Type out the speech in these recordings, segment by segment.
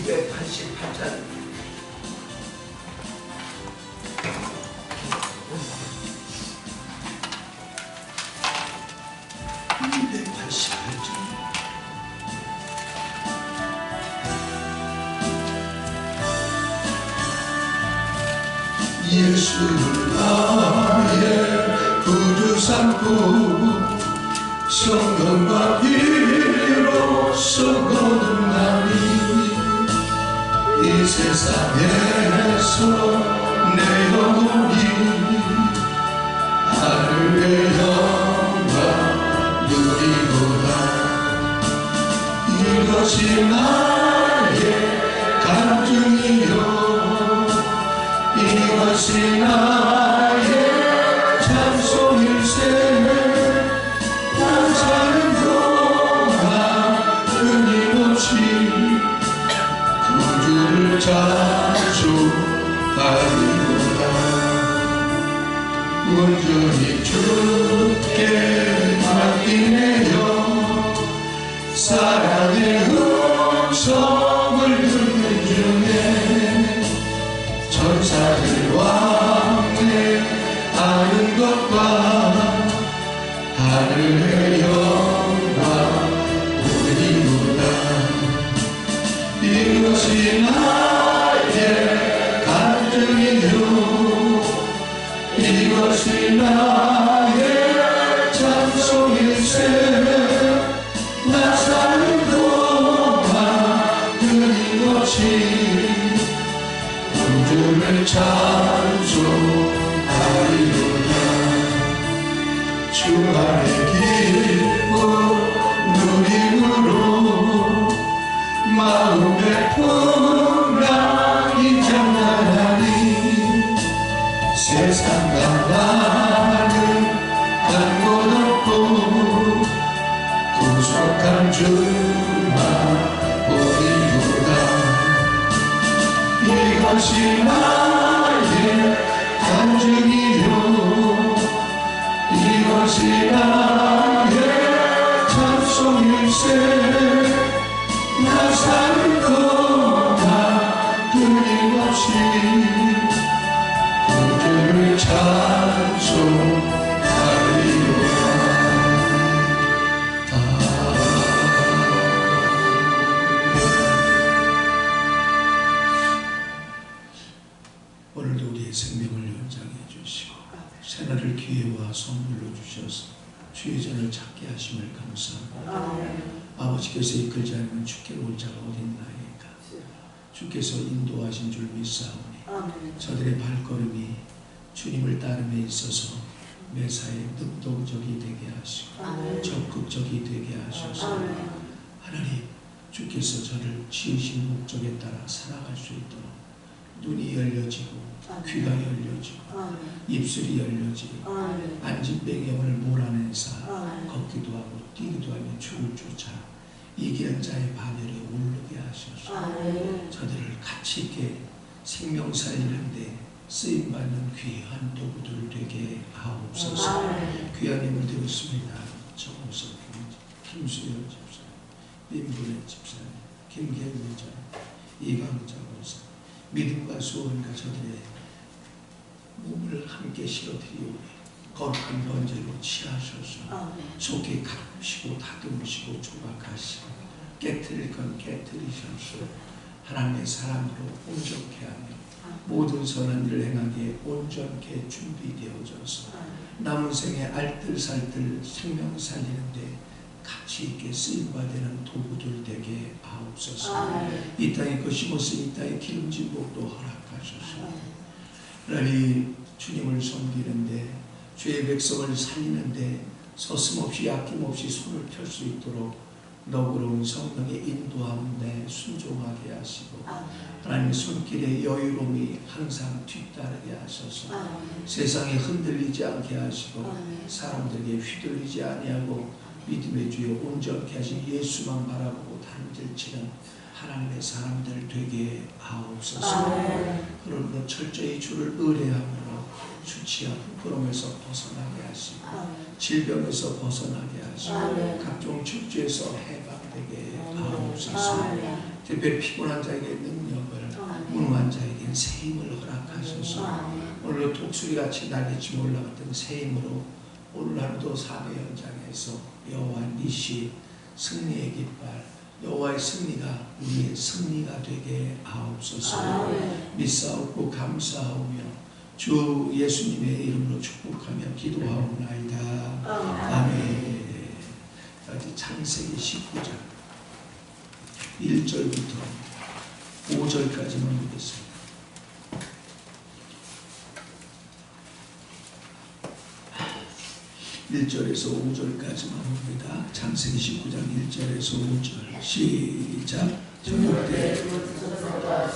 688장 288장 예수 나의 구주 삼고 성령과 피로써 거듭나니 이 세상에서 내 영혼이 하늘의 영광 누리도다. 이것이 나의 간증이요 이것이 나의 찬송일세. 나 사는 동안 끊임없이 구주를 찬송하리로다. 온전히 주께 맡기네요. 사랑의 음성을 듣는 중에 천사들 왕래 하는 것과 하늘의 영광 보이도다. 이것이 나의 간증이요 이것이 나의 찬송일세. 나 사는 동안 끊임없이 구주를 찬송하리로다. 주 안에 기쁨 누림으로 마음의 풍랑이 장난하니 세상과 나는 간 곳 없고 구속한 주만 보이도다. 이것이 나의 간증이요 이것이 나의 찬송일세. 나 사는 동안 끊임없이 구주를 찬송하리로다. 오늘도 우리의 생명을 연장해 주시고 새날을 기회와 선물로 주셔서 주의 전을 찾게 하심을 감사합니다. 아버지께서 이끌지 않으면 주께로 올 자가 어딨나이까. 주께서 인도하신 줄 믿사오니 저들의 발걸음이 주님을 따름에 있어서 매사에 능동적이 되게 하시고 적극적이 되게 하셔서 하나님 주께서 저를 지으신 목적에 따라 살아갈 수 있도록 눈이 열려지고 귀가 열려지고 입술이 열려지고 안진뱅이형을 몰아내사 걷기도 하고 뛰기도 하며 주를 쫓아 이기는 자의 반열에 오르게 하셔서 저들을 가치 있게 생명 살리는데 쓰임받는 귀한 도구들 되게 하옵소서. 귀한 힘을 되었습니다. 정호석 김수연 집사님, 민분의 집사님, 김계훈 자, 이강자 원사, 믿음과 소원과 저들의 몸을 함께 실어드리오니 거룩한 번제로 취하셔서 속에 가꾸시고 다듬으시고 조각하시고 깨트릴 건 깨트리셔서 하나님의 사람으로 온전케 하며 모든 선한 일을 행하기에 온전케 준비되어져서 남은 생에 알뜰살뜰 생명 살리는데 가치 있게 쓰임받는 도구들 되게 하옵소서. 이 땅에 그 심었으니 이 땅에 기름진 복도 허락하셔서 하나님 주님을 섬기는데 주의 백성을 살리는데 서슴없이 아낌없이 손을 펼 수 있도록 너그러운 성령의 인도함에 순종하게 하시고 하나님의 손길에 여유로움이 항상 뒤따르게 하셔서 세상에 흔들리지 않게 하시고 사람들에게 휘둘리지 아니하고 믿음의 주여 온전케 하신 예수만 바라보고 단질치는 하나님의 사람들 되게 하옵소서. 그러므로 철저히 주를 의뢰함으로 수치와 부끄러움에서 벗어나게 하시고 질병에서 벗어나게 하시고 각종 축제에서 해방되게 하옵소서. 특별히 피곤한 자에게 능력을, 무능한 자에게 새 힘을 허락하셔서 오늘 독수리같이 날릴지 몰라봤던 새 힘으로 오늘 하루도 삶의 현장에서 여호와 니시 승리의 깃발, 여호와의 승리가 우리의 승리가 되게 하옵소서. 믿사옵고 감사하오며 주 예수님의 이름으로 축복하며 기도하옵나이다. 아멘. 창세기 19장 1절부터 5절까지만 보겠습니다. 1절에서 5절까지만 봅니다. 창세기 19장 1절에서 5절 시작. 저녁때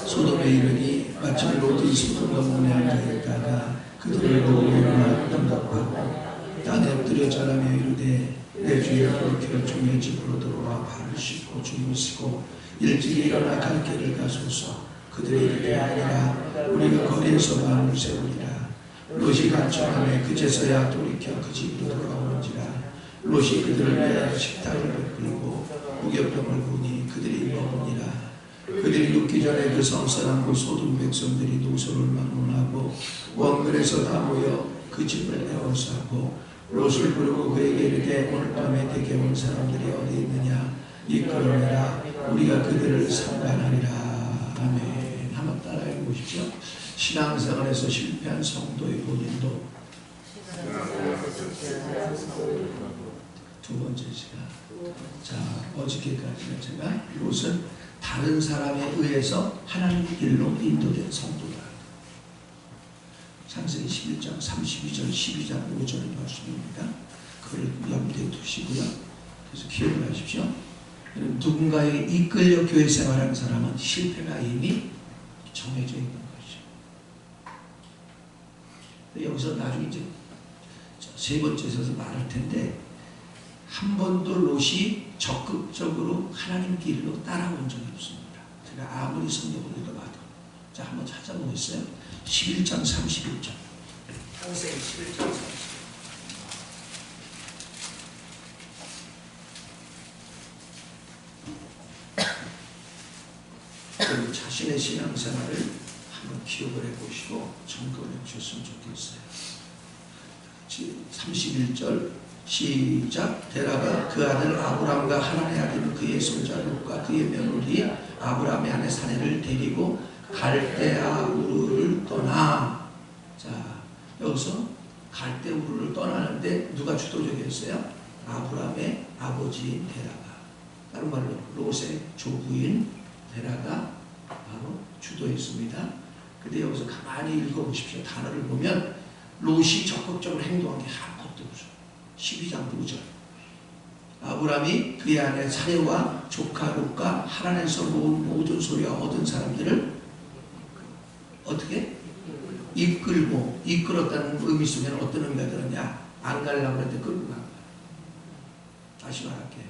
소돔에 이르니 마침 롯이 소돔 영혼에 앉아있다가 그들을 보고 일어나 응답하고 땅에 엎드려 절하며 이르되 내 주여 돌이켜 종의 집으로 들어와 발을 씻고 주무시고 일찍 일어나 갈 길을 가소서. 그들이 이르되 아니라 우리가 거리에서 마음을 세우리라. 롯이 간청하며 그제서야 돌이켜 그 집으로 돌아오는지라. 롯이 그들을 위하여 식탁을 베풀고 무교병을 부니 그들이 먹으니라. 그들이 눕기 전에 그 성사람과 소돔 백성들이 노소를 막론하고 원근에서 다 모여 그 집을 에워싸고 롯을 부르고 그에게 이르되 오늘 밤에 내게 온 사람들이 어디 있느냐 이끌어내라. 우리가 그들을 상관하리라. 아멘. 한번 따라해 보십시오. 신앙생활에서 실패한 성도의 본인도 두 번째 시간. 자, 어저께까지는 제가 롯은 다른 사람에 의해서 하나님 길로 인도된 성도다. 창세기 11장 32절 12장 5절의 말씀입니다. 그걸 염두에 두시고요. 그래서 기억을 하십시오. 누군가에 이끌려 교회 생활하는 사람은 실패가 이미 정해져 있는 것이죠. 여기서 나중에 이제 세 번째 에서 말할 텐데 한 번도 롯이 적극적으로 하나님 길로 따라온 적이 없습니다. 제가 아무리 성경을 읽어봐도. 자, 한번 찾아보겠어요. 11장 31절. 창세기 11장 31절. 자신의 신앙생활을 한번 기억을 해보시고 점검해 보셨으면 좋겠어요. 31절 시작. 데라가 그 아들 아브람과 하란의 아들 그의 손자 롯과 그의 며느리 아브람의 아내 사내를 데리고 갈대아 우르를 떠나. 자, 여기서 갈대 우르를 떠나는데 누가 주도적이었어요? 아브람의 아버지인 데라가. 다른 말로 롯의 조부인 데라가 바로 주도했습니다. 근데 여기서 가만히 읽어보십시오. 단어를 보면 롯이 적극적으로 행동한 게 아무것도 없어요. 12장 9절. 아브람이 그의 아내 사레와 조카 롯과 하란에서 모은 모든 소리와 얻은 사람들을 어떻게? 이끌었다는 의미 속에는 어떤 의미가 들었냐? 안 가려고 했는데 끌고 간 거야. 다시 말할게요.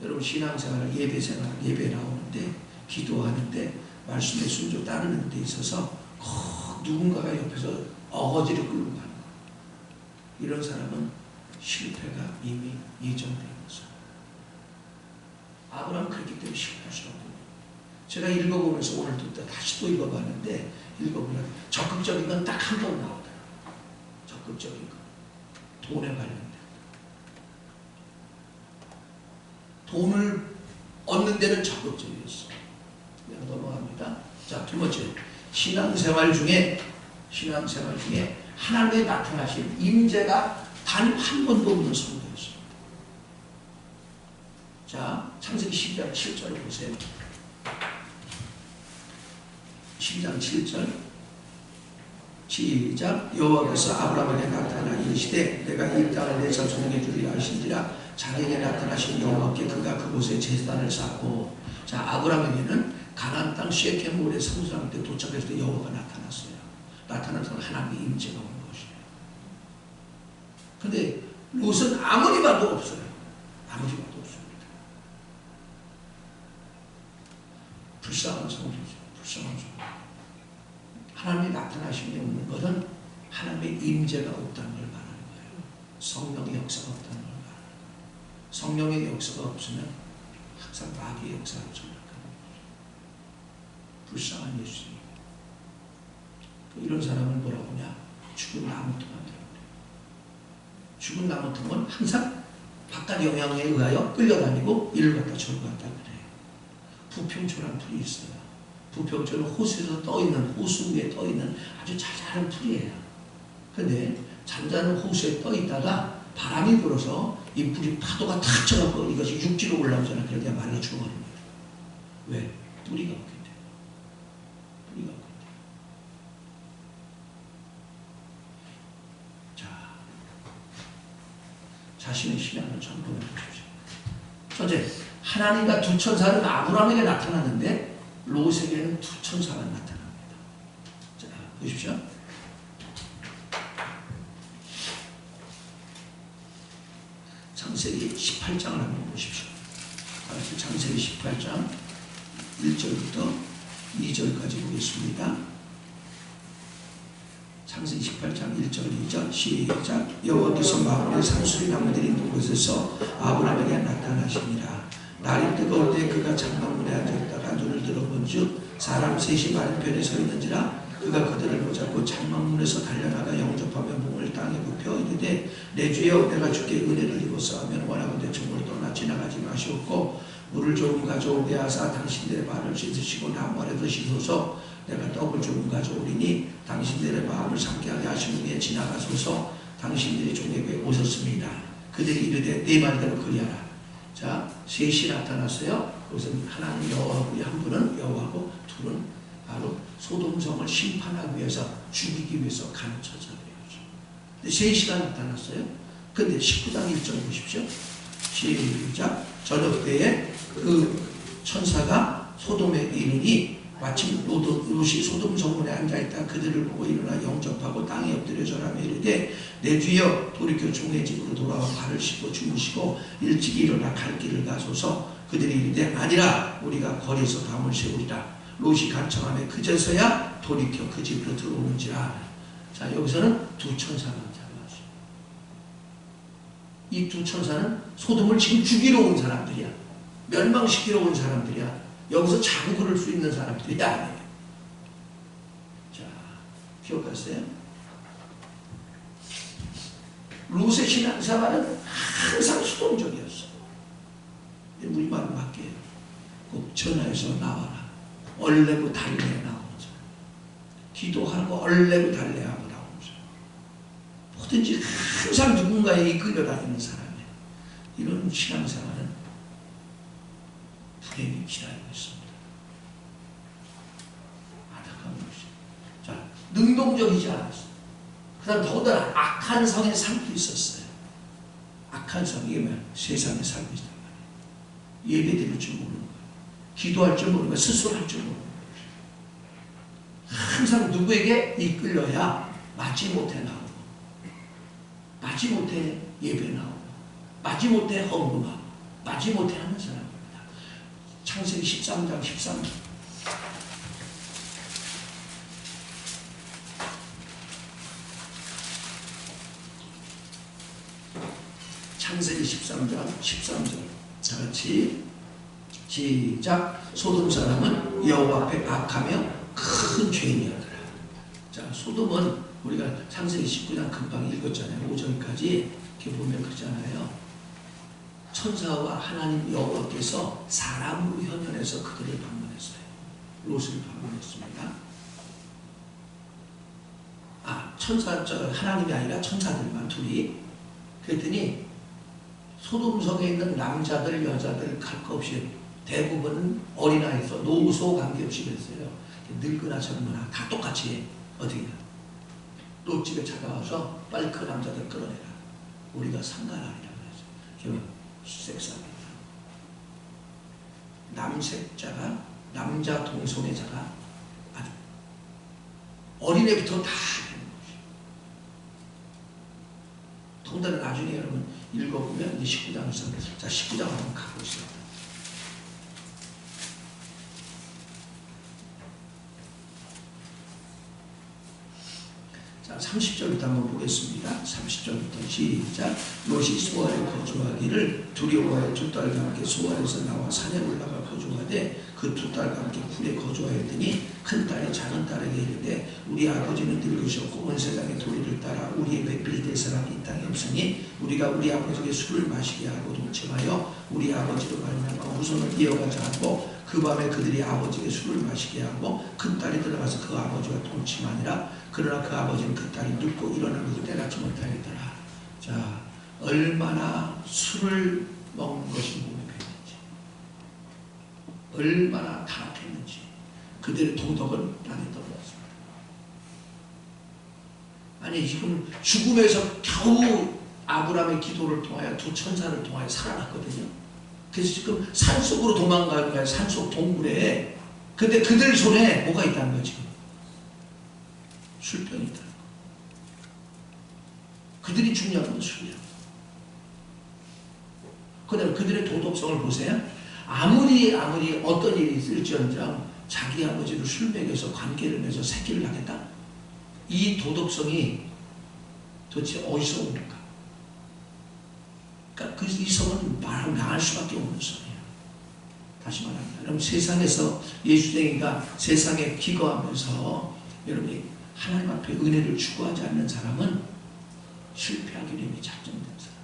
여러분 신앙생활, 예배 나오는데 기도하는데 말씀에 순종 따르는 데 있어서 누군가가 옆에서 어거지를 끌고 가는 거야. 이런 사람은 실패가 이미 예정된 거죠. 아브라함은 그렇기 때문에 실패할 수 없거든요. 제가 읽어보면서 오늘 다시 또 읽어봤는데 읽어보면 적극적인 건 딱 한 번 나오더라고요. 적극적인 거. 돈에 관련된 돈을 얻는 데는 적극적이었어. 그냥 넘어갑니다. 자, 두 번째. 신앙생활 중에 하나님의 나타나신 임재가 단 한 번도 없는 성도였습니다. 자, 창세기 12장 7절을 보세요. 12장 7절 시작. 여호와께서 아브라함에게 나타나 이르시되 내가 이 땅을 내 자손에게 주리라 하신지라. 자기에게 나타나신 여호와께 그가 그곳에 제단을 쌓고. 자, 아브라함에게는 가나안 땅 시에켐 모래 성수랑 때 도착했을 때 여호와가 나타났어요. 나타나서 하나님의 임재가 온 것이에요. 근데 롯은 아무리 봐도 없어요. 아무리 봐도 없습니다. 불쌍한 성도죠. 불쌍한 성도. 하나님의 나타나심이 없는 것은 하나님의 임재가 없다는 걸 말하는 거예요. 성령의 역사가 없다는 걸 말하는 거예요. 성령의 역사가 없으면 항상 마귀의 역사를 전락하는 거예요. 불쌍한 예수님. 이런 사람을 뭐라고 하냐? 죽은 나무통이라고 그래요. 죽은 나무통은 항상 바깥 영향에 의하여 끌려다니고 이를 갖다 저를 갖다 그래요. 부평초란 풀이 있어요. 부평초는 호수에서 떠있는, 호수 위에 떠있는 아주 자잘한 풀이에요. 근데 잔잔한 호수에 떠있다가 바람이 불어서 이 풀이 파도가 탁 쳐갖고 이것이 육지로 올라오잖아. 그러니까 말라 죽어버립니다. 왜? 뿌리가 없기 때문에. 뿌리가 없기 때문에. 자, 자신의 신앙을 점검해 보십시오. 첫째, 하나님과 두 천사는 아브라함에게 나타났는데 롯에게는 두 천사가 나타납니다. 자, 보십시오. 창세기 18장을 한번 보십시오. 창세기 18장 1절부터 2절까지 보겠습니다. 창세기 18장 1절 2절 시작. 여호와께서 마므레 산수리 나무들이 있는 곳에서 아브라함에게 나타나시니라. 날이 뜨거울 때 그가 장막문에 앉았다가 눈을 들어본즉 사람 셋이 맞은편에 서 있는지라. 그가 그들을 보잡고 장막문에서 달려나가 영접하며 몸을 땅에 굽혀 이르되 내 주여 내가 주께 은혜를 입었어 하면 원하건대 종을 떠나 지나가지 마시옵고 물을 조금 가져오게 하사 당신들의 발을 씻으시고 나무 아래도 씻소서. 내가 떡을 조금 가져오리니 당신들의 마음을 상쾌하게 하신 후에 지나가소서. 당신들이 종에게 오셨습니다. 그들이 이르되 네 말대로 그리하라. 자, 셋이 나타났어요. 그것은 하나님 여호와고 한 분은 여호와고 둘은 바로 소돔성을 심판하기 위해서 죽이기 위해서 간 천사들이에요. 근데 셋이가 나타났어요. 근데 19장 1절 보십시오. 시작. 저녁 때에 그 천사가 소돔에 이르니 마침 롯이 소돔 성문에 앉아있다 그들을 보고 일어나 영접하고 땅에 엎드려 절하며 이르되 내 주여 돌이켜 종의 집으로 돌아와 발을 씻고 주무시고 일찍이 일어나 갈 길을 가소서. 그들이 이르되 아니라 우리가 거리에서 밤을 새우리라. 롯이 간청하며 그제서야 돌이켜 그 집으로 들어오는지라. 자, 여기서는 두 천사가 나타났어요. 이 두 천사는 소돔을 지금 죽이러 온 사람들이야. 멸망시키러 온 사람들이야. 여기서 자고 그럴 수 있는 사람들이 아니에요. 자, 기억하세요? 롯의 신앙생활은 항상 수동적이었어. 우리말로 맞게요. 꼭 전화해서 나와라. 얼레고 달래 나오는 사람. 기도하고 얼레고 달래하고 나오는 사람. 뭐든지 항상 누군가에 이끌려 다니는 사람이에요. 이런 신앙생활은 불행이 기다리고 있습니다. 안타까운 것이죠. 자, 능동적이지 않았어요. 그 다음 더군다나 악한 성에 살고 있었어요. 악한 성, 이게 뭐야? 세상에 살고 있단 말이에요. 예배 드릴 줄 모르는 거예요. 기도할 줄 모르는 거예요. 스스로 할 줄 모르는 거예요. 항상 누구에게 이끌려야 마지못해 나오고, 마지못해 예배 나오고, 마지못해 헌금하고, 마지못해 하는 사람입니다. 창세기 13장 13절. 창세기 13장 13절. 다 같이 시작. 소돔 사람은 여호와 앞에 악하며 큰 죄인이었더라. 자, 소돔은 우리가 창세기 19장 금방 읽었잖아요. 5절까지 이렇게 보면 그러잖아요. 천사와 하나님 여호와께서 사람으로 현현해서 그들을 방문했어요. 롯을 방문했습니다. 하나님이 아니라 천사들만 둘이. 그랬더니 소돔성에 있는 남자들, 여자들 갈 것 없이 대부분은 어린아이에서 노소 관계없이 그랬어요. 늙거나 젊거나 다 똑같이 해. 어떻게 롯 집에 찾아와서 빨리 그 남자들 끌어내라. 우리가 상관하리라 그랬어요. 섹스합니다. 남색자가, 남자 동성애자가 아주 어린애부터 다 하는 것이에요. 더군다나 나중에 여러분 읽어보면 19장에서, 자, 19장 한번 가고 있어요. 자, 30절부터 한번 보겠습니다. 30절부터 시작. 롯이 소알에 거주하기를 두려워하여 두 딸과 함께 소알에서 나와 산에 올라가 거주하되 그 두 딸과 함께 굴에 거주하였더니 큰 딸이 작은 딸에게 이르되 우리 아버지는 늙으셨고 온 세상의 도리를 따라 우리의 배필 될 사람이 이 땅에 없으니 우리가 우리 아버지에게 술을 마시게 하고 동침하여 우리 아버지로 말미암아 후손을 이어가자 하고 그 밤에 그들이 아버지에게 술을 마시게 하고 큰 딸이 들어가서 그 아버지와 동침하니라. 그러나 그 아버지는 그 딸이 눕고 일어나고 때려치 못하였더라. 자, 얼마나 술을 먹는 것이 몸에 배는지, 얼마나 타락했는지 그들의 도덕은 땅에 떨어졌습니다. 아니 지금 죽음에서 겨우 아브라함의 기도를 통하여 두 천사를 통하여 살아났거든요. 그래서 지금 산속으로 도망가는 거야. 산속 동굴에. 근데 그들 손에 뭐가 있다는 거야 지금? 술병이 있다는 거. 그들이 중요한 건 술이야. 그다음에 그들의 도덕성을 보세요. 아무리 어떤 일이 있을지언정 자기 아버지를 술 먹여서 관계를 맺어서 새끼를 낳겠다? 이 도덕성이 도대체 어디서 옵니까? 그러니까 이 성은 망할 수밖에 없는 성이에요. 다시 말합니다. 여러분 세상에서 예수쟁이가 세상에 기거하면서 여러분이 하나님 앞에 은혜를 추구하지 않는 사람은 실패하기로 이미 작정된 사람.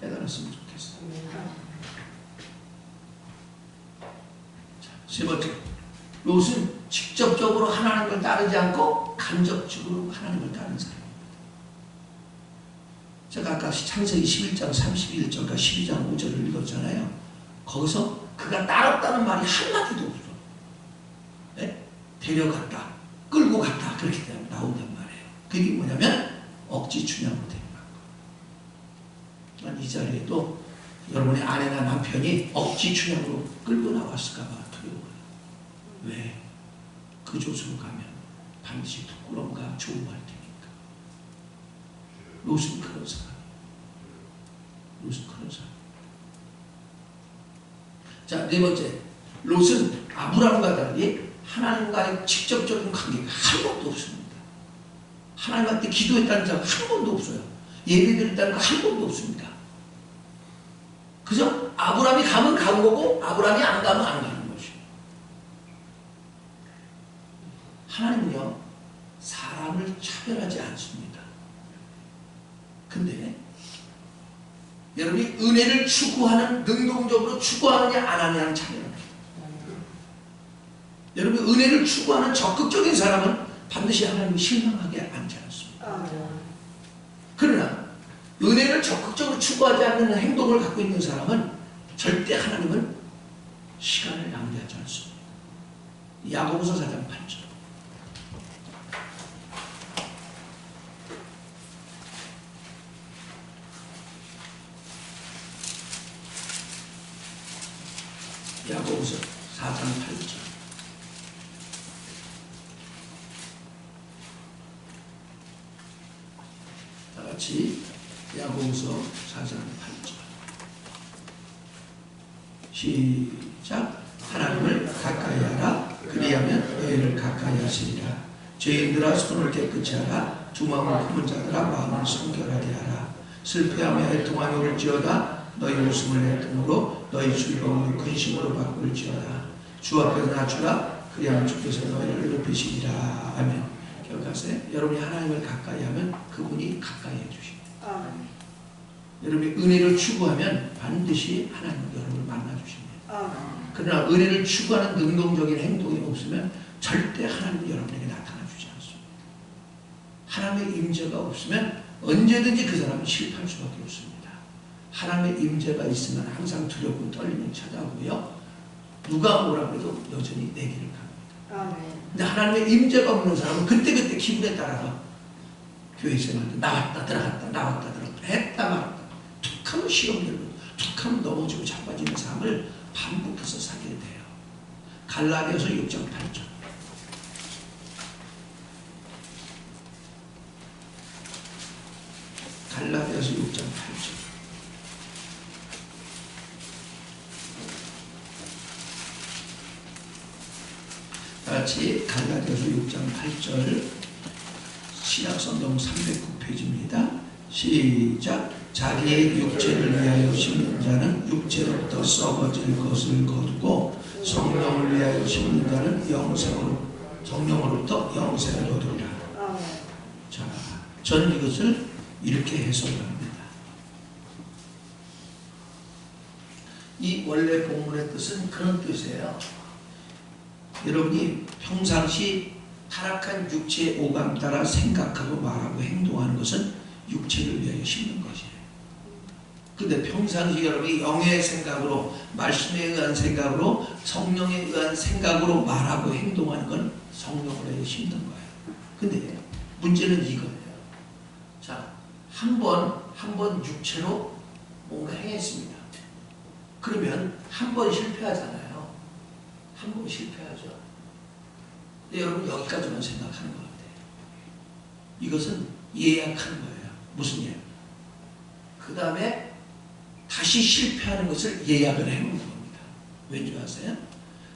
깨달았으면 좋겠어요. 자, 세 번째, 롯은 직접적으로 하나님을 따르지 않고 간접적으로 하나님을 따르는 사람입니다. 제가 아까 창세기 11장 31절과 12장 5절을 읽었잖아요. 거기서 그가 따랐다는 말이 한마디도 없어. 네? 데려갔다, 끌고 갔다 그렇게 나온단 말이에요. 그게 뭐냐면 억지 춘향으로 된 이 자리에도 여러분의 아내나 남편이 억지 춘향으로 끌고 나왔을까봐 두려워요. 왜? 그 조수로 가면 반드시 부끄러움과 조우할 테니까. 롯은 그런 사람. 롯은 그런 사람. 자, 네 번째, 롯은 아브라함과 달리 하나님과의 직접적인 관계가 한 번도 없습니다. 하나님한테 기도했다는 자가 한 번도 없어요. 예배드렸다는 거 한 번도 없습니다. 그죠? 아브라함이 가면 간 거고 아브라함이 안 가면 안 가는 것이에요. 하나님은요 사람을 차별하지 않습니다. 근데 여러분이 은혜를 추구하는, 능동적으로 추구하느냐 안 하느냐는 차별합니다. 여러분 은혜를 추구하는 적극적인 사람은 반드시 하나님이 실망하게 않지 않습니다. 그러나 은혜를 적극적으로 추구하지 않는 행동을 갖고 있는 사람은 절대 하나님은 시간을 낭비하지 않습니다. 야고보서 4장 8절. 야고보서 4장 8절. 다 같이 야고보서 4장 8절. 시작. 하나님을 가까이 하라. 그리하면 너희를 가까이 하시리라. 죄인들아 손을 깨끗이 하라. 두 마음을 품은 자들아 마음을 순결하게 하라. 슬퍼하며 애통하며 울지어다. 너희 웃음을 애통으로 너희 즐거움을 근심으로 바꿀지어다. 주 앞에서 낮추라. 그리하면 주께서 너희를 높이시리라. 아멘. 기억하세요. 여러분이 하나님을 가까이 하면 그분이 가까이 해주십니다. 여러분이 은혜를 추구하면 반드시 하나님은 여러분을 만나주십니다. 그러나 은혜를 추구하는 능동적인 행동이 없으면 절대 하나님은 여러분에게 나타나주지 않습니다. 하나님의 임재가 없으면 언제든지 그 사람은 실패할 수밖에 없습니다. 하나님의 임재가 있으면 항상 두렵고 떨리면 찾아오고요. 누가 뭐라 해도 여전히 내 길을 갑니다. 근데 하나님의 임재가 없는 사람은 그때그때 기분에 따라서 교회 생활도 나왔다 들어갔다 나왔다 들어갔다 했다 말았다 툭하면 시험 들고 툭하면 넘어지고 자빠지는 삶을 반복해서 살게 돼요. 갈라디아서 6장 8절. 갈라디아서 6장 8절. 같이 갈라디아서 6장 8절 신약성경 309페이지입니다. 시작. 자기의 육체를 위하여 심는 자는 육체로부터 썩어질 것을 거두고 성령을 위하여 심는 자는 성령으로부터 영생을 거두리라. 자, 저는 이것을 이렇게 해석을 합니다. 이 원래 본문의 뜻은 그런 뜻이에요. 여러분이 평상시 타락한 육체의 오감 따라 생각하고 말하고 행동하는 것은 육체를 위하여 심는 것이에요. 근데 평상시 여러분이 영의 생각으로, 말씀에 의한 생각으로, 성령에 의한 생각으로 말하고 행동하는 건 성령을 위하여 심는 거예요. 근데 문제는 이거예요. 자, 한 번 육체로 뭔가 행했습니다. 그러면 한 번 실패하잖아요. 한 번 실패하죠. 근데 여러분 여기까지만 생각하는 것 같아요. 이것은 예약하는 거예요. 무슨 예약? 그 다음에 다시 실패하는 것을 예약을 해놓는 겁니다. 왠지 아세요?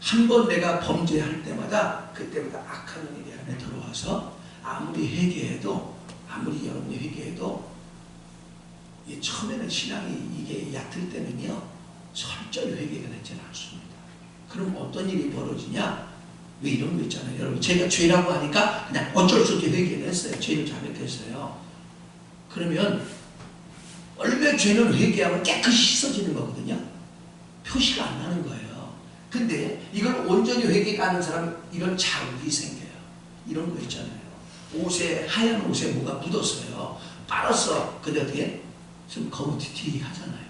한 번 내가 범죄할 때마다 그때마다 악한 영이 내 안에 들어와서 아무리 회개해도, 아무리 여러분이 회개해도 처음에는 신앙이 이게 얕을 때는요 철저히 회개가 되지는 않습니다. 그럼 어떤 일이 벌어지냐? 왜 이런 거 있잖아요. 여러분 제가 죄라고 하니까 그냥 어쩔 수 없게 회개를 했어요. 죄를 자백했어요. 그러면 원래 죄는 회개하면 깨끗이 씻어지는 거거든요. 표시가 안 나는 거예요. 근데 이걸 온전히 회개가 하는 사람은 이런 자국이 생겨요. 이런 거 있잖아요. 옷에, 하얀 옷에 뭐가 묻었어요. 빨았어. 근데 어떻게? 좀 거무튀튀 하잖아요.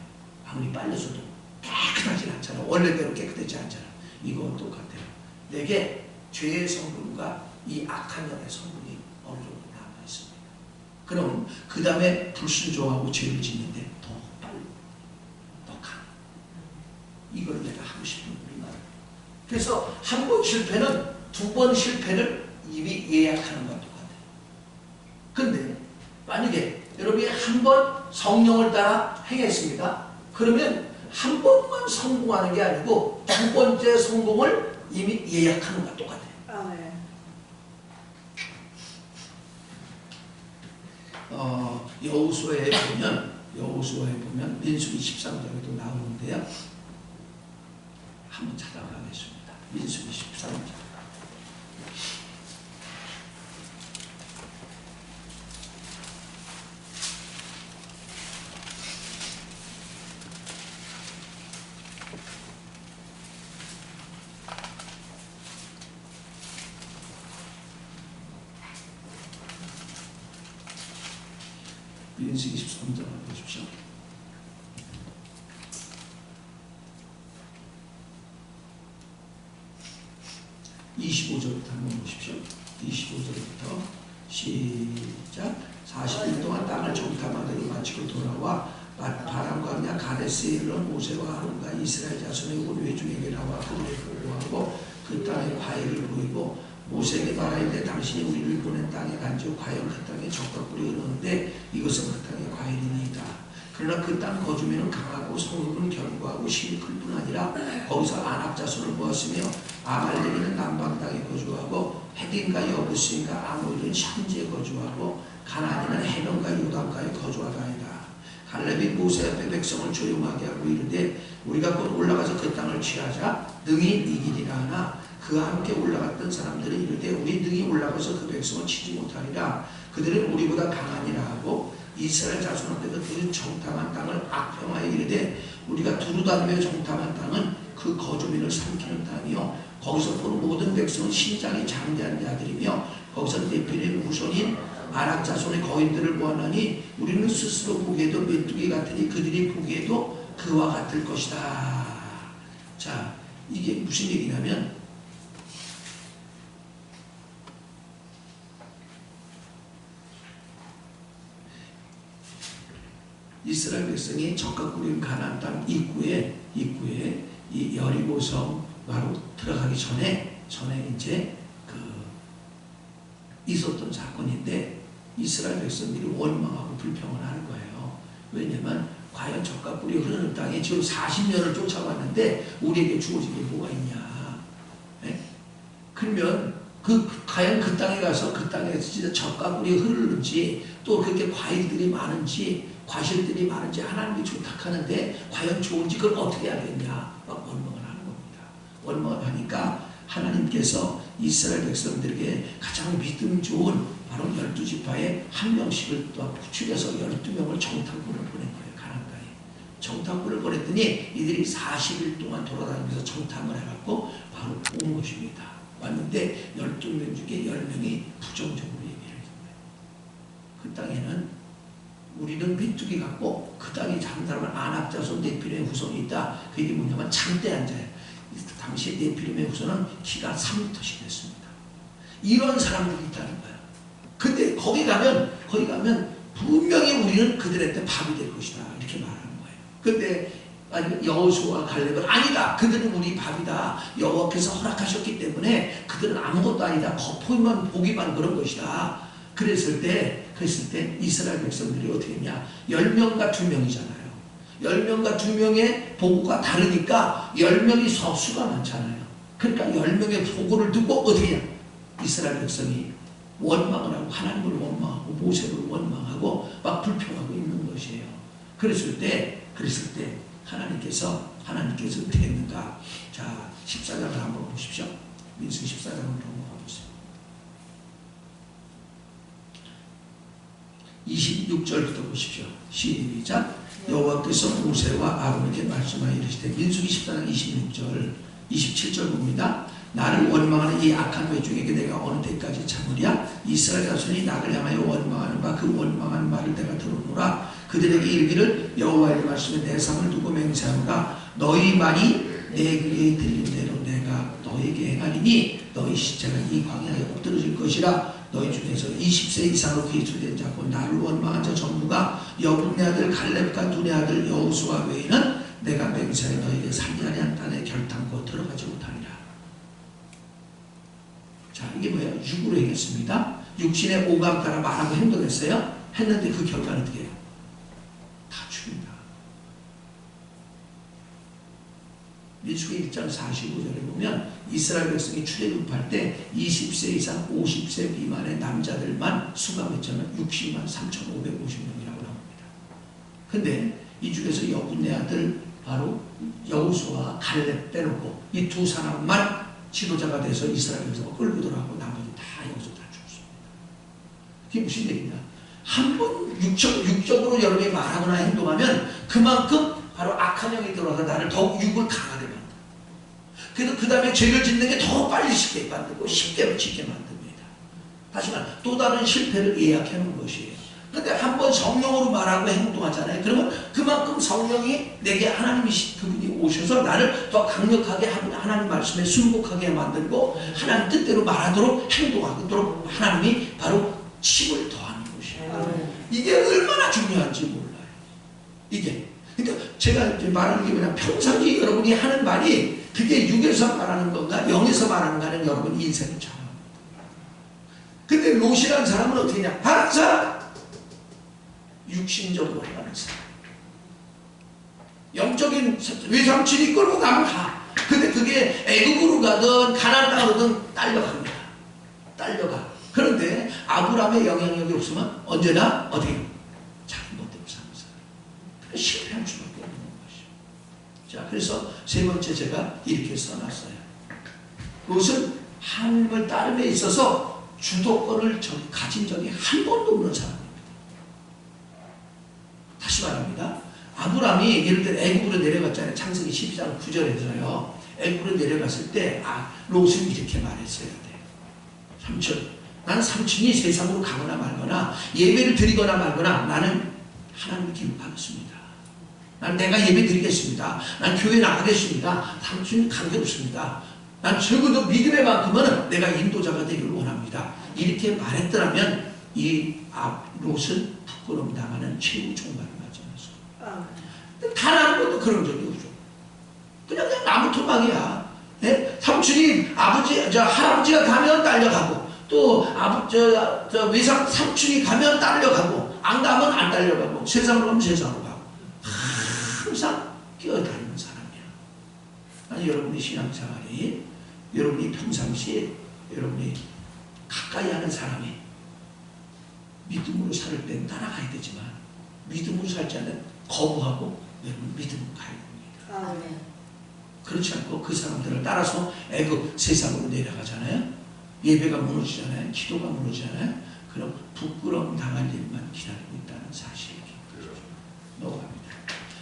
아무리 빨려서도 깨끗하지 않잖아요. 원래대로 깨끗하지 않잖아요. 이건 똑같아요. 내게 죄의 성분과 이 악한 영의 성분이 어느 정도 남아있습니다. 그럼 그 다음에 불순종하고 죄를 짓는데 더 빨리, 더 강. 이걸 내가 하고 싶은 우리나라. 그래서 한 번 실패는 두 번 실패를 이미 예약하는 것과 똑같아요. 근데 만약에 여러분이 한 번 성령을 따라 행했습니다. 그러면 한 번만 성공하는 게 아니고 두 번째 성공을 이미 예약하는 것과 똑같아요. 여호수아에 보면 민수기 13장에도 나오는데요. 한번 찾아가겠습니다. 민수기 13장. 민수기 13장을 보십시오. 25절부터 한번 보십시오. 25절부터 시작. 40일 동안 땅을 정탐하더니 마치고 돌아와 바람과 그냥 가데스에 이르러 모세와 아론과 이스라엘 자손의 온 회중에게 나와 그들을 보고하고 그 땅의 과일을 보이고 모세에게 말하는데 당신이 우리를 보낸 땅에 간지요 과연 그 땅에 적과 꿀이 흐르는데 이것은 그 땅의 과일이니이다. 그러나 그 땅 거주민은 강하고 성읍은 견고하고 심이 클 뿐 아니라 거기서 아낙 자손을 모았으며 아말렉인은 남방 땅에 거주하고 헤딘과 여부스인과 아모리는 현지에 거주하고 가나안인은 해변과 요단가에 거주하다이다. 갈렙이 모세 앞에 백성을 조용하게 하고 이르되 우리가 곧 올라가서 그 땅을 취하자 능히 이기리라 하나 그와 함께 올라갔던 사람들은 이르되 우리 능히 올라가서 그 백성을 치지 못하리라. 그들은 우리보다 강하니라 하고 이스라엘 자손 앞에 그 정탐한 땅을 악평하여 이르되 우리가 두루 다니며 정탐한 땅은 그 거주민을 삼키는 땅이요 거기서 본 모든 백성은 신장이 장대한 자들이며 거기서 네피림 후손인 아낙 자손의 거인들을 보았나니 우리는 스스로 보기에도 메뚜기 같으니 그들이 보기에도 그와 같을 것이다. 자, 이게 무슨 얘기냐면 이스라엘 백성이 적과 꿀인 가나안 땅 입구에 이 여리고성 바로 들어가기 전에 이제 있었던 사건인데 이스라엘 백성들이 원망하고 불평을 하는 거예요. 왜냐면 과연 적과 꿀이 흐르는 땅에 지금 40년을 쫓아왔는데 우리에게 주어진 게 뭐가 있냐. 네? 그러면 과연 그 땅에 가서 그 땅에 진짜 젖과 꿀이 흐르는지 또 그렇게 과일들이 많은지 과실들이 많은지 하나님이 좋다하는데 과연 좋은지 그걸 어떻게 알겠냐? 막 원망을 하는 겁니다. 원망을 하니까 하나님께서 이스라엘 백성들에게 가장 믿음 좋은 바로 12지파에 한 명씩을 또 추려서 12명을 정탐꾼을 보낸 거예요. 가나안 땅에. 정탐꾼을 보냈더니 이들이 40일 동안 돌아다니면서 정탐을 해갖고 바로 온 것입니다. 왔는데 12명 중에 10명이 부정적으로 얘기를 했어요. 그 땅에는 우리는 메뚜기 같고 그 땅에 사는 사람은 아낙자손 네피림의 후손이 있다. 그게 뭐냐면 장대한 자예요. 당시 네피림의 후손은 키가 3m씩 됐습니다. 이런 사람들이 있다는 거예요. 근데 거기 가면 분명히 우리는 그들한테 밥이 될 것이다. 이렇게 말하는 거예요. 근데 여호수아와 갈렙은 아니다. 그들은 우리 밥이다. 여호와께서 허락하셨기 때문에 그들은 아무것도 아니다. 겉보기만 보기만 그런 것이다. 그랬을 때 이스라엘 백성들이 어떻게 했냐? 10명과 2명이잖아요. 10명과 2명의 보고가 다르니까 10명이 수가 많잖아요. 그러니까 10명의 보고를 듣고 어떻게 해야? 이스라엘 백성이 원망을 하고 하나님을 원망하고 모세를 원망하고 막 불평하고 있는 것이에요. 그랬을 때 하나님께서 어떻게 했는가? 자, 14장을 한번 보십시오. 민수기 14장을 한번 봐보세요. 26절부터 보십시오. 시작. 여호와께서 모세와 아론에게 말씀하여 이르시되 민수기 14장 26절 27절 봅니다. 나를 원망하는 이 악한 회중에게 내가 어느 때까지 참으랴? 이스라엘 자손이 나를 향하여 원망하는가? 그 원망한 말을 내가 들었노라. 그들에게 이르기를 여호와의 말씀에 내 상을 두고 맹세하노라. 너희 말이 내 귀에 들린 대로 내가 너에게 행하리니 너희 시체가 이 광야에 엎드러질 것이라. 너희 중에서 20세 이상으로 기술된 자고 나를 원망한 자 전부가 여분네 아들 갈렙과 눈의 아들 여호수아 외에는 내가 맹세하여 너에게 상의하지 않은 땅에 결탄코 들어가지 못하리라. 자, 이게 뭐예요? 육으로 행했습니다. 육신의 오감 따라 말하고 행동했어요. 했는데 그 결과는 어떻게 해요? 다 죽입니다. 민수기 1장 45절에 보면 이스라엘 백성이 출애굽할 때 20세 이상 50세 미만의 남자들만 수가 몇 자면 60만 3,550명이라고 나옵니다. 근데 이 중에서 여분네 아들 바로 여호수아와 갈렙 빼놓고 이 두 사람만 지도자가 돼서 이스라엘 백성을 끌고 들어가고 나머지 다 여기서 다 죽었습니다. 그게 무슨 얘기냐? 한 번 육적으로 여러분이 말하거나 행동하면 그만큼 바로 악한 영이 들어와서 나를 더욱 육을 강하게 만든다. 그래서 그 다음에 죄를 짓는 게 더 빨리 쉽게 만들고 쉽게 짓게 만듭니다. 하지만 또 다른 실패를 예약해 놓은 것이에요. 근데 한 번 성령으로 말하고 행동하잖아요. 그러면 그만큼 성령이 내게 하나님이 그분이 오셔서 나를 더 강력하게 하나님 말씀에 순복하게 만들고 하나님 뜻대로 말하도록 행동하도록 하나님이 바로 힘을 더하는 것이에요. 이게 얼마나 중요한지 몰라요. 이게. 그러니까 제가 말하는 게 뭐냐, 평상시 여러분이 하는 말이 그게 육에서 말하는 건가 영에서 말하는 거는 여러분 인생을 잘 합니다. 근데 롯이라는 사람은 어떻게 했냐? 항상 육신적으로 하는 사람. 영적인 외삼촌이 끌고 가면 가. 근데 그게 애국으로 가든 가나안 땅으로든 딸려갑니다. 딸려가. 그런데 아브라함의 영향력이 없으면 언제나 어떻게 자기 멋대로 사는 사람. 실패할 수밖에 없는 것이죠. 자, 그래서 세 번째 제가 이렇게 써놨어요. 롯은 하나님을 따름에 있어서 주도권을 가진 적이 한 번도 없는 사람입니다. 다시 말합니다. 아브라함이 예를 들어 애굽으로 내려갔잖아요. 창세기 12장 9절에서요. 애굽으로 내려갔을 때 롯은 이렇게 말했어야 돼요. 삼촌, 나는 삼촌이 세상으로 가거나 말거나 예배를 드리거나 말거나 나는 하나님을 기록하겠습니다. 난 내가 예배 드리겠습니다. 난 교회 나가겠습니다. 삼촌이 관계없습니다. 난 적어도 믿음의 만큼은 내가 인도자가 되기를 원합니다. 이렇게 말했더라면 이 롯은 부끄러움 당하는 최후 총괄을 맞지 않았어요. 단 한 번도 그런 적이 없죠. 그냥 나무 토막이야. 예? 삼촌이 할아버지가 가면 딸려가고 또 외삼 삼촌이 가면 딸려가고 안 가면 안 딸려가고 세상으로 가면 세상으로 가고 항상 끼어다니는 사람이야. 아니 여러분의 신앙생활이 여러분이 평상시에 여러분이 가까이 하는 사람이 믿음으로 살 때는 따라가야 되지만 믿음으로 살지 않는 거부하고 여러분 믿음으로 가야 됩니다. 아멘. 그렇지 않고 그 사람들을 따라서 애굽 세상으로 내려가잖아요. 예배가 무너지잖아요. 기도가 무너지잖아요. 그럼 부끄러움 당할 일만 기다리고 있다는 사실을 넘어갑니다.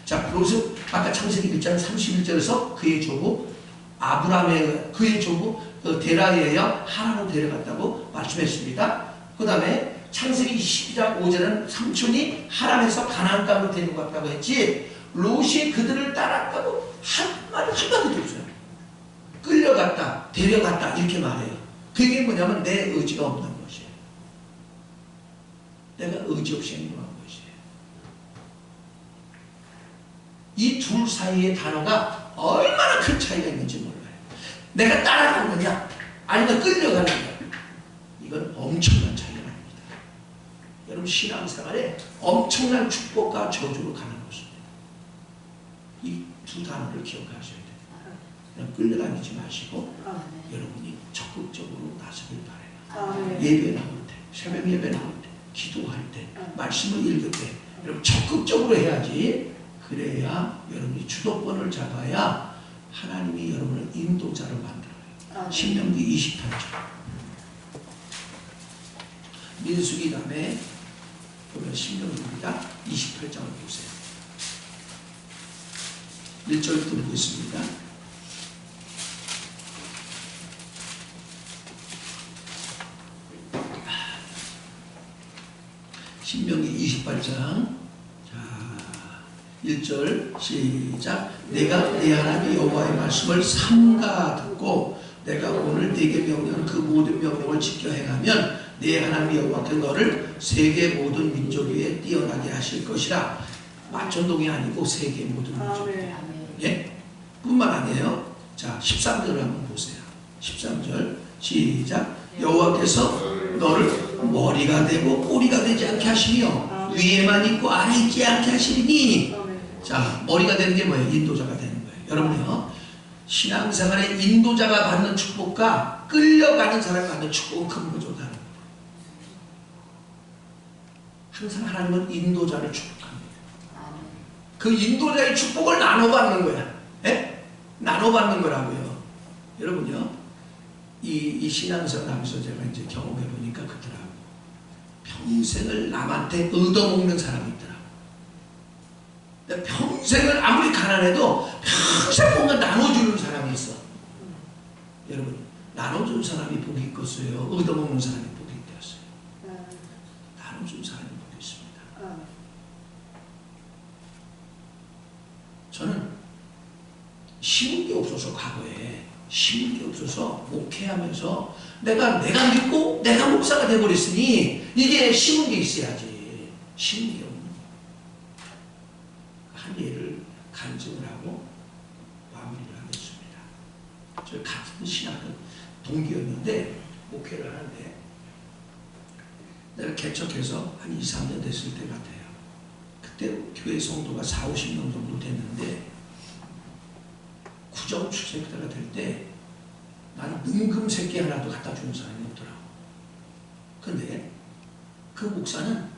자, 여기서 아까 창세기 1장 31절에서 그의 조부 아브라함의 그의 조부 데라에 의하여 하란으로 데려갔다고 말씀했습니다. 그 다음에 창세기 22장 5절은 삼촌이 하란에서 가나안 땅으로 데려갔다고 했지 롯이 그들을 따랐다고 한마디도 없어요. 끌려갔다, 데려갔다 이렇게 말해요. 그게 뭐냐면 내 의지가 없는 것이에요. 내가 의지 없이 행동한 것이에요. 이 둘 사이의 단어가 얼마나 큰 차이가 있는지 몰라요. 내가 따라가느냐 아니면 끌려가느냐 이건 엄청난 차이가 납니다. 여러분 신앙생활에 엄청난 축복과 저주로 가는 것입니다. 이 두 단어를 기억하셔야 돼요. 그냥 끌려다니지 마시고 여러분이 적극적으로 나서길 바라요. 예배 나올 때, 새벽 예배 나올 때, 기도할 때, 말씀을 읽을 때 여러분 적극적으로 해야지. 그래야 여러분이 주도권을 잡아야 하나님이 여러분을 인도자로 만들어요. 신명기 28절 민수기 다음에 보면 신명기입니다. 28장을 보세요. 1절 들고 있습니다. 신명기 28장 1절 시작. 내가 네 하나님 여호와의 말씀을 삼가 듣고 내가 오늘 네게 명령한 그 모든 명령을 지켜 행하면 네 하나님 여호와께 너를 세계 모든 민족 위에 뛰어나게 하실 것이라. 만천동이 아니고 세계 모든 민족. 예? 뿐만 아니에요. 자, 13절을 한번 보세요. 13절 시작. 여호와께서 너를 머리가 되고 꼬리가 되지 않게 하시며 위에만 있고 아래 있지 않게 하시리니. 자, 머리가 되는 게 뭐예요? 인도자가 되는 거예요. 여러분요, 신앙생활의 인도자가 받는 축복과 끌려가는 사람이 받는 축복은 큰 거죠. 다른 거. 항상 하나님은 인도자를 축복합니다. 그 인도자의 축복을 나눠받는 거야. 예? 나눠받는 거라고요. 여러분요, 이 신앙생활 하면서 제가 이제 경험해 보니까 그렇더라고요. 평생을 남한테 얻어먹는 사람이 있더라고요. 평생을 아무리 가난해도 평생 뭔가 나눠주는 사람이 있어. 여러분, 나눠주는 사람이 복이 있겠어요? 얻어먹는 사람이 복이 있겠어요? 나눠주는 사람이 복이 있습니다. 저는 쉬운 게 없어서 과거에 쉬운 게 없어서 목회하면서 내가 믿고 내가 목사가 돼버렸으니 이게 쉬운 게 있어야지. 쉬운 게 없는 한 예를 간증을 하고 마무리를 하겠습니다. 저희 같은 신학교 동기였는데 목회를 하는데 내가 개척해서 한 2, 3년 됐을 때 같아요. 그때 교회 성도가 4, 50명 정도 됐는데 구정 추석 때가 될 때 나는 은금 새끼 하나도 갖다 주는 사람이 없더라고. 근데 그 목사는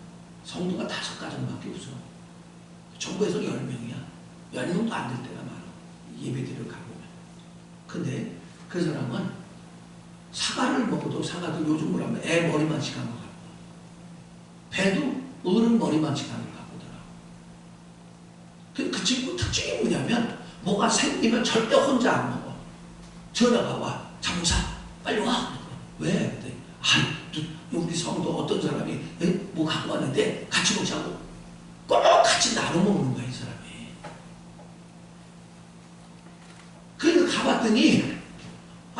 성도가 5가정밖에 없어. 전부에서 10명이야. 10명도 안 될 때가 많아. 예배드리러 가보면. 근데 그 사람은 사과를 먹어도 사과도 요즘으로 하면 애 머리만치 간 것 같고 배도 어른 머리만치 가는 것 같더라고. 그 친구 특징이 뭐냐면 뭐가 생기면 절대 혼자 안 먹어. 전화가 와. 장모사 빨리 와. 왜? 우리 성도 어떤 사람이 뭐 갖고 왔는데 같이 먹자고. 꼭 같이 나눠 먹는 거야 이 사람이. 그래서 가봤더니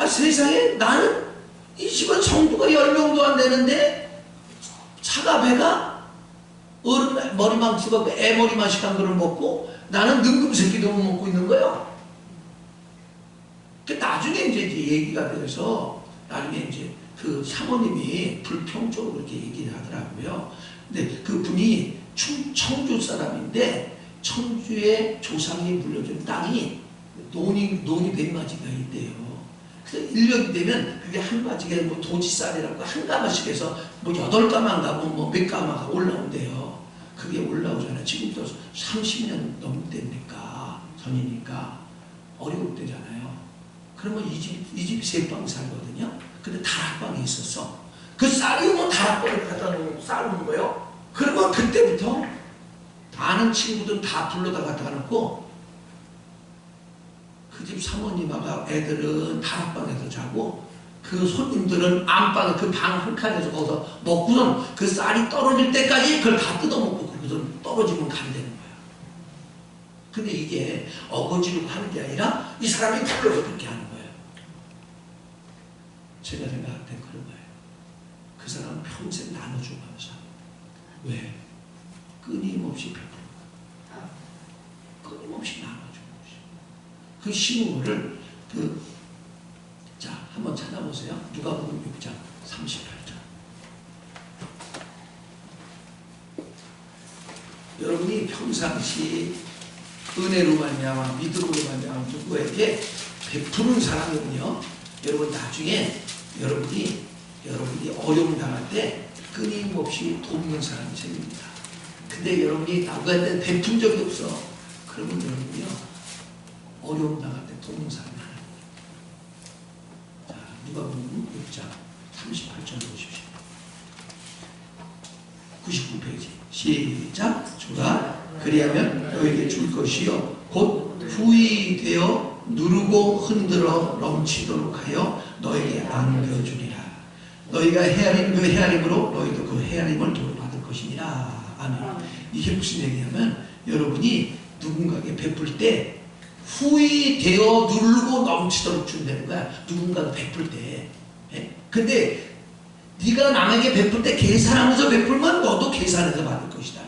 세상에 나는 이 집은 성도가 10명도 안 되는데 사과배가 어른 머리만치 먹고 애 머리만치 한 거를 먹고 나는 능금새끼도 못 먹고 있는 거예요. 나중에 이제 얘기가 돼서 나중에 이제 그 사모님이 불평적으로 그렇게 얘기를 하더라고요. 근데 그 분이 청주 사람인데 청주에 조상이 물려준 땅이 논이 100마지가 있대요. 그래서 1년이 되면 그게 한 가지가 뭐 도지쌀이라고 한 가마씩 해서 뭐 8가마인가 몇 가마가 올라온대요. 그게 올라오잖아요. 지금도 30년 넘대니까 전이니까 어려울 때잖아요. 그러면 이 집이 세방 살거든요. 근데 다락방이 있었어. 그 쌀이 오면 다락방에 갖다 놓고 쌀 거예요. 그러면 그때부터 아는 친구들 다 불러다 갖다 놓고 그 집 사모님하고 애들은 다락방에서 자고 그 손님들은 안방에 그 방 한 칸에서 거기서 먹고선 그 쌀이 떨어질 때까지 그걸 다 뜯어먹고 그러고서 떨어지면 간다는 거야. 근데 이게 어거지로 하는 게 아니라 이 사람이 불러서 그렇게 하는 거예요. 제가 생각할 때 그런 거예요. 그 사람은 평생 나눠주고 하는 사람. 왜? 끊임없이 베풀어. 끊임없이 나눠주고. 그 신호를 자, 한번 찾아보세요. 누가복음 6장 38절. 여러분이 평상시 은혜로 말미암아 믿음으로 말미암아 누구에게 베푸는 사람은요, 여러분 나중에 여러분이 어려움 당할 때 끊임없이 돕는 사람이 생깁니다. 근데 여러분이 누구한테 베푼 적이 없어. 그러면 여러분이요 어려움 당할 때 돕는 사람이 하나님. 자, 누가복음 6장 38절 보십시오. 99페이지 시작. 주가 그리하면 너에게 줄 것이요 곧 후히 누르고 흔들어 넘치도록 하여 너에게 안겨주리라. 너희가 헤아린 그 헤아림으로 너희도 그 헤아림을 돌아받을 것이니라. 아멘. 이게 무슨 얘기냐면 여러분이 누군가에게 베풀 때 후히 되어 누르고 넘치도록 준다는 거야. 누군가가 베풀 때. 근데 네가 남에게 베풀 때 계산하면서 베풀면 너도 계산해서 받을 것이다.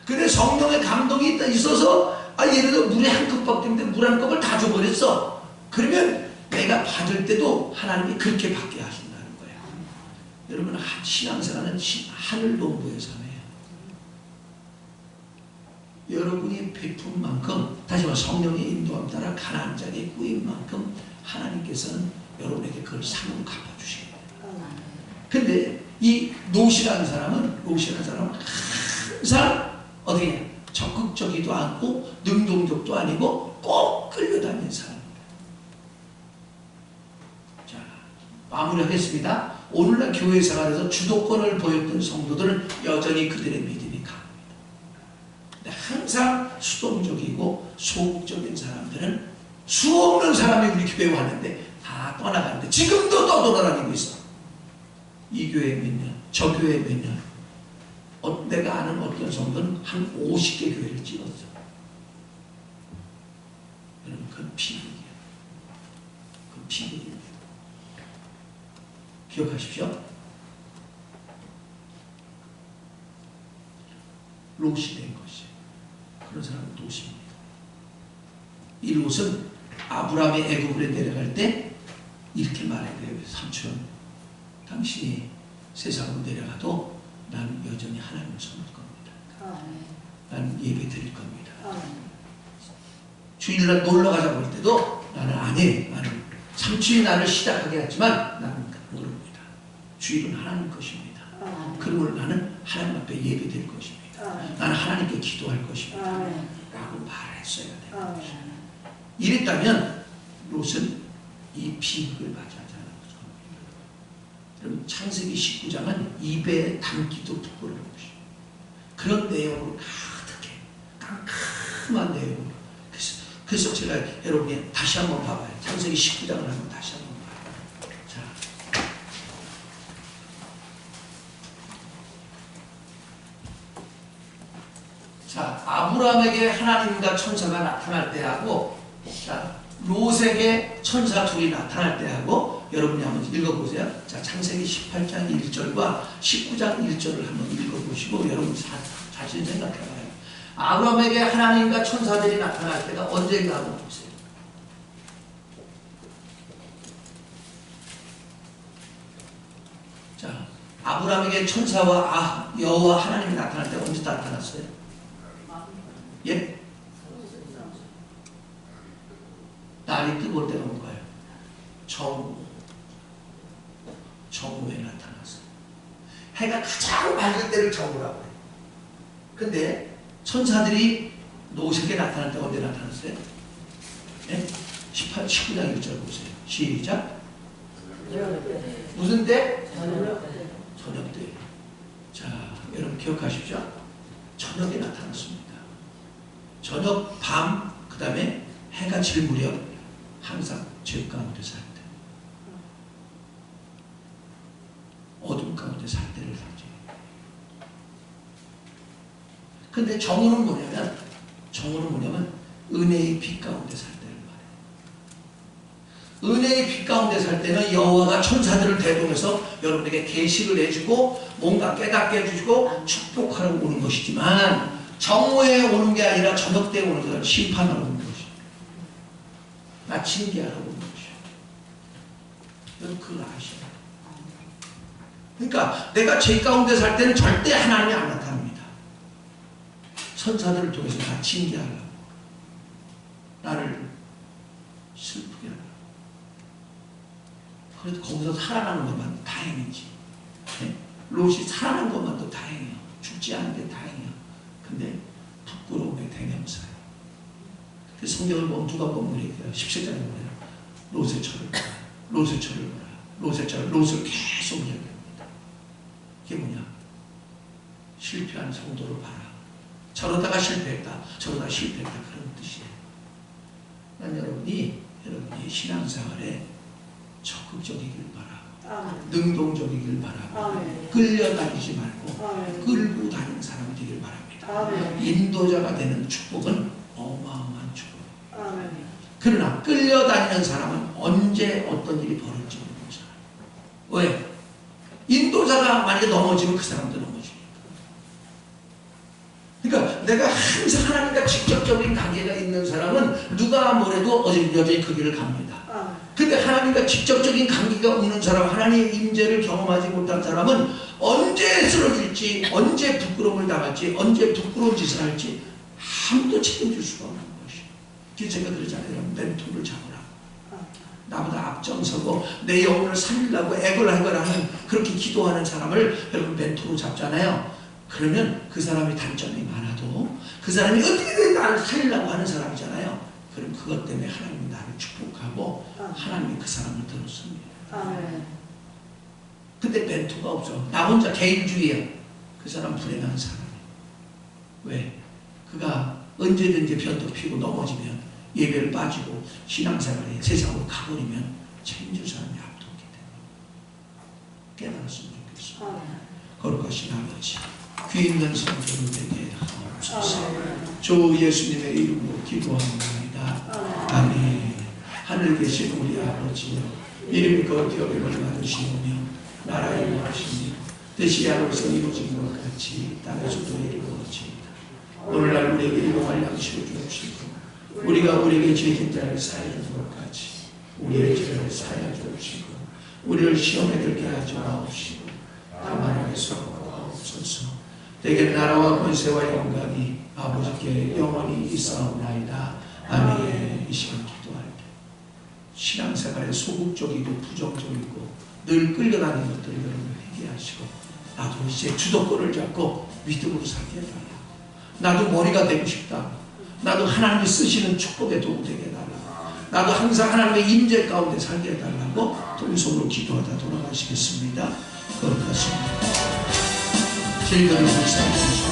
근데 성령의 감동이 있어서 예를 들어 물에 한 컵밖에 없는데 물 한 컵을 다 줘버렸어. 그러면 내가 받을 때도 하나님이 그렇게 받게 하신다는 거야. 여러분 신앙생활은 하늘 농부의 삶이에요. 여러분이 베푼 만큼 다시 말해 성령의 인도함 따라 가난한 자에게 꾸인 만큼 하나님께서는 여러분에게 그걸 상으로 갚아주시게 돼요. 근데 이 롯이라는 사람은 항상 어떻게 적극적이도 않고 능동적도 아니고 꼭 끌려다니는 사람입니다. 자, 마무리하겠습니다. 오늘날 교회 생활에서 주도권을 보였던 성도들은 여전히 그들의 믿음이 강합니다. 근데 항상 수동적이고 소극적인 사람들은 수없는 사람이 우리 교회에 왔는데 다 떠나가는데 지금도 떠돌아다니고 있어. 이 교회 몇 년, 저 교회 몇 년. 내가 아는 어떤 성도는 한 50개 교회를 찍었어. 여러분, 그건 비극이에요. 그건 비극이에요. 기억하십시오. 롯이 된 것이에요. 그런 사람은 롯입니다. 이 롯은 아브라함의 애굽으로 내려갈 때 이렇게 말해요. 삼촌, 당신이 세상으로 내려가도 나는 여전히 하나님을 섬길 겁니다. 나는 예배 드릴 겁니다. 주일날 놀러 가자고 할 때도 나는 안 해. 나는 삼촌이 나를 시작하게 했지만 나는 모릅니다. 주일은 하나님 것입니다. 그러므로 나는 하나님 앞에 예배 드릴 것입니다. 나는 하나님께 기도할 것입니다. 라고 말했어야 되는 것입니다. 이랬다면 롯은 이 비극을 맞이하지 않았을 겁니다. 여러분, 창세기 19장은 입에 담기도 부끄러운 것이에요. 그런 내용으로 가득해. 깜깜한 내용으로. 그래서 제가 여러분이 다시 한번 봐봐요. 창세기 19장을 한번 다시 한번 봐요. 자, 아브라함에게 하나님과 천사가 나타날 때하고, 자, 롯에게 천사 둘이 나타날 때하고, 여러분이 한번 읽어보세요. 자, 창세기 18장 1절과 19장 1절을 한번 읽어보시고, 여러분 자신 생각해봐요. 아브라함에게 하나님과 천사들이 나타날 때가 언제인가 한번 보세요. 자, 아브라함에게 천사와 여호와 하나님이 나타날 때 언제 나타났어요? 예? 날이 뜨거울 때가 온 거예요. 정오에 나타났어요. 해가 가장 밝을 때를 정오라고 해요. 근데 천사들이 노색에 나타날 때 언제 나타났어요? 네? 19장 1절 보세요. 시작. 무슨 때? 저녁 때. 자, 여러분 기억하십시오. 저녁에 나타났습니다. 저녁, 밤, 그 다음에 해가 질 무렵 항상 죄 가운데 살 때, 어둠 가운데 살 때를 상징해요. 근데 정오는 뭐냐면 은혜의 빛 가운데 살 때를 말해요. 은혜의 빛 가운데 살 때는 여호와가 천사들을 대동해서 여러분에게 계시를 해주고 뭔가 깨닫게 해주고 축복하러 오는 것이지만, 정오에 오는 게 아니라 저녁 때 오는 것은 심판하러 오는 것이에요. 나 징계하러 오는 것이에요. 여러분 그걸 아셔야 돼요. 그러니까 내가 죄 가운데 살 때는 절대 하나님이 안 나타납니다. 천사들을 통해서 나 징계하려고, 나를 슬프게 하려고. 그래도 거기서 살아가는 것만 다행이지. 네? 롯이 살아난 것만도 다행이에요. 죽지 않은 게 다행이에요. 근데 부끄러움의 대명사예요. 그래서 성경을 보면 누가 보면 이렇게 17장에 보면 롯의 철을 봐라, 롯의 철을 봐라, 롯의 철을, 롯을 계속 이야기합니다. 이게 뭐냐? 실패한 성도를 봐라. 저러다가 실패했다, 저러다가 실패했다, 그런 뜻이에요. 난 여러분이 신앙생활에 적극적이길 바라고, 능동적이길 바라고, 끌려다니지 말고 끌고 다니는 사람이 되길 바랍니다. 인도자가 되는 축복은 어마어마한 축복이에요. 그러나 끌려다니는 사람은 언제 어떤 일이 벌어질지 모르는 사람. 왜? 인도자가 만약에 넘어지면 그 사람도 넘어지니까. 그러니까 내가 항상 하나님과 직접적인 관계가 있는 사람은 누가 뭐래도 여전히 그 길을 갑니다. 근데 하나님과 직접적인 관계가 없는 사람, 하나님의 임재를 경험하지 못한 사람은 언제 쓰러질지, 언제 부끄러움을 당할지, 언제 부끄러운 짓을 할지 아무도 책임질 수가 없는 것이에요. 그래서 제가 그러잖아요. 멘토를 잡으라. 나보다 앞장서고 내 영혼을 살리려고 애걸 하는, 그렇게 기도하는 사람을 여러분 멘토로 잡잖아요. 그러면 그 사람이 단점이 많아도 그 사람이 어떻게든 나를 살리려고 하는 사람이잖아요. 그럼 그것 때문에 하나님이 나를 축복하고 하나님이 그 사람을 들었습니다. 근데 멘토가 없어. 나 혼자 개인주의야. 그 사람 불행한 사람이에요. 왜? 그가 언제든지 변덕 피고 넘어지면, 예배를 빠지고 신앙생활에 세상으로 가버리면 책임질 사람이 앞도없기 때문에 깨달았으면 좋겠어. 거룩하신 아버지, 귀 있는 성도를 되게 하옵소서. 주 예수님의 이름으로 기도합니다. 아멘. 하늘 계신 우리 아버지여, 이름이 거룩히 여김을 받으시오며 나라의 원하시니 뜻이 하늘에서 이루어진 것 같이 땅에서도 이루어지이다. 오늘날 우리에게 일용할 양식을 주옵시고, 우리가 우리에게 죄진 자를 사하여 준 것 같이 우리의 죄를 사하여 주옵시고, 우리를 시험에 들게 하지 마옵시고 다만 악에서 구하옵소서. 대개 나라와 권세와 영광이 아버지께 영원히 있사옵나이다. 아멘. 이 시간 기도할 때 신앙생활에 소극적이고 부정적이고 늘 끌려다니는 것들을 여러분 회개하시고, 나도 이제 주도권을 잡고 믿음으로 살게 해달라고, 나도 머리가 되고 싶다, 나도 하나님이 쓰시는 축복의 도구 되게 해달라고, 나도 항상 하나님의 임재 가운데 살게 해달라고 통성으로 기도하다 돌아가시겠습니다. 거룩하십니다. 즐거운 불쌍히